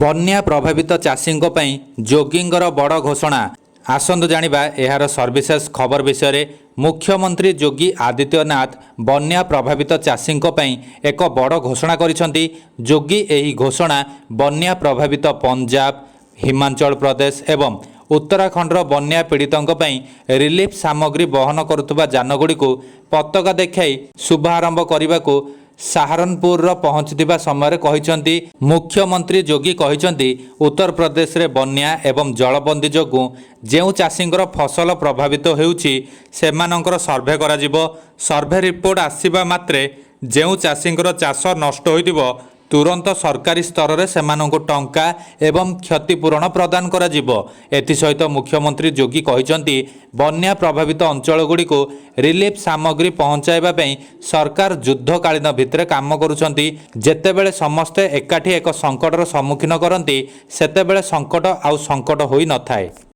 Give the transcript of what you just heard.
ବନ୍ୟା ପ୍ରଭାବିତ ଚାଷୀଙ୍କ ପାଇଁ ଯୋଗୀଙ୍କର ବଡ଼ ଘୋଷଣା। ଆସନ୍ତୁ ଜାଣିବା ଏହାର ସର୍ବିଶେଷ ଖବର ବିଷୟରେ। ମୁଖ୍ୟମନ୍ତ୍ରୀ ଯୋଗୀ ଆଦିତ୍ୟନାଥ ବନ୍ୟା ପ୍ରଭାବିତ ଚାଷୀଙ୍କ ପାଇଁ ଏକ ବଡ଼ ଘୋଷଣା କରିଛନ୍ତି। ଯୋଗୀ ଏହି ଘୋଷଣା ବନ୍ୟା ପ୍ରଭାବିତ ପଞ୍ଜାବ, ହିମାଚଳ ପ୍ରଦେଶ ଏବଂ ଉତ୍ତରାଖଣ୍ଡର ବନ୍ୟା ପୀଡ଼ିତଙ୍କ ପାଇଁ ରିଲିଫ୍ ସାମଗ୍ରୀ ବହନ କରୁଥିବା ଯାନଗୁଡ଼ିକୁ ପତାକା ଦେଖାଇ ଶୁଭାରମ୍ଭ କରିବାକୁ ସାହାରନପୁରର ପହଞ୍ଚିଥିବା ସମୟରେ କହିଛନ୍ତି। ମୁଖ୍ୟମନ୍ତ୍ରୀ ଯୋଗୀ କହିଛନ୍ତି, ଉତ୍ତରପ୍ରଦେଶରେ ବନ୍ୟା ଏବଂ ଜଳବନ୍ଦୀ ଯୋଗୁଁ ଯେଉଁ ଚାଷୀଙ୍କର ଫସଲ ପ୍ରଭାବିତ ହେଉଛି ସେମାନଙ୍କର ସର୍ଭେ କରାଯିବ। ସର୍ଭେ ରିପୋର୍ଟ ଆସିବା ମାତ୍ରେ ଯେଉଁ ଚାଷୀଙ୍କର ଚାଷ ନଷ୍ଟ ହୋଇଥିବ ତୁରନ୍ତ ସରକାରୀ ସ୍ତରରେ ସେମାନଙ୍କୁ ଟଙ୍କା ଏବଂ କ୍ଷତିପୂରଣ ପ୍ରଦାନ କରାଯିବ। ଏଥିସହିତ ମୁଖ୍ୟମନ୍ତ୍ରୀ ଯୋଗୀ କହିଛନ୍ତି, ବନ୍ୟା ପ୍ରଭାବିତ ଅଞ୍ଚଳଗୁଡ଼ିକୁ ରିଲିଫ୍ ସାମଗ୍ରୀ ପହଞ୍ଚାଇବା ପାଇଁ ସରକାର ଯୁଦ୍ଧକାଳୀନ ଭିତ୍ତିରେ କାମ କରୁଛନ୍ତି। ଯେତେବେଳେ ସମସ୍ତେ ଏକାଠି ଏକ ସଙ୍କଟର ସମ୍ମୁଖୀନ କରନ୍ତି ସେତେବେଳେ ସଙ୍କଟ ଆଉ ସଙ୍କଟ ହୋଇନଥାଏ।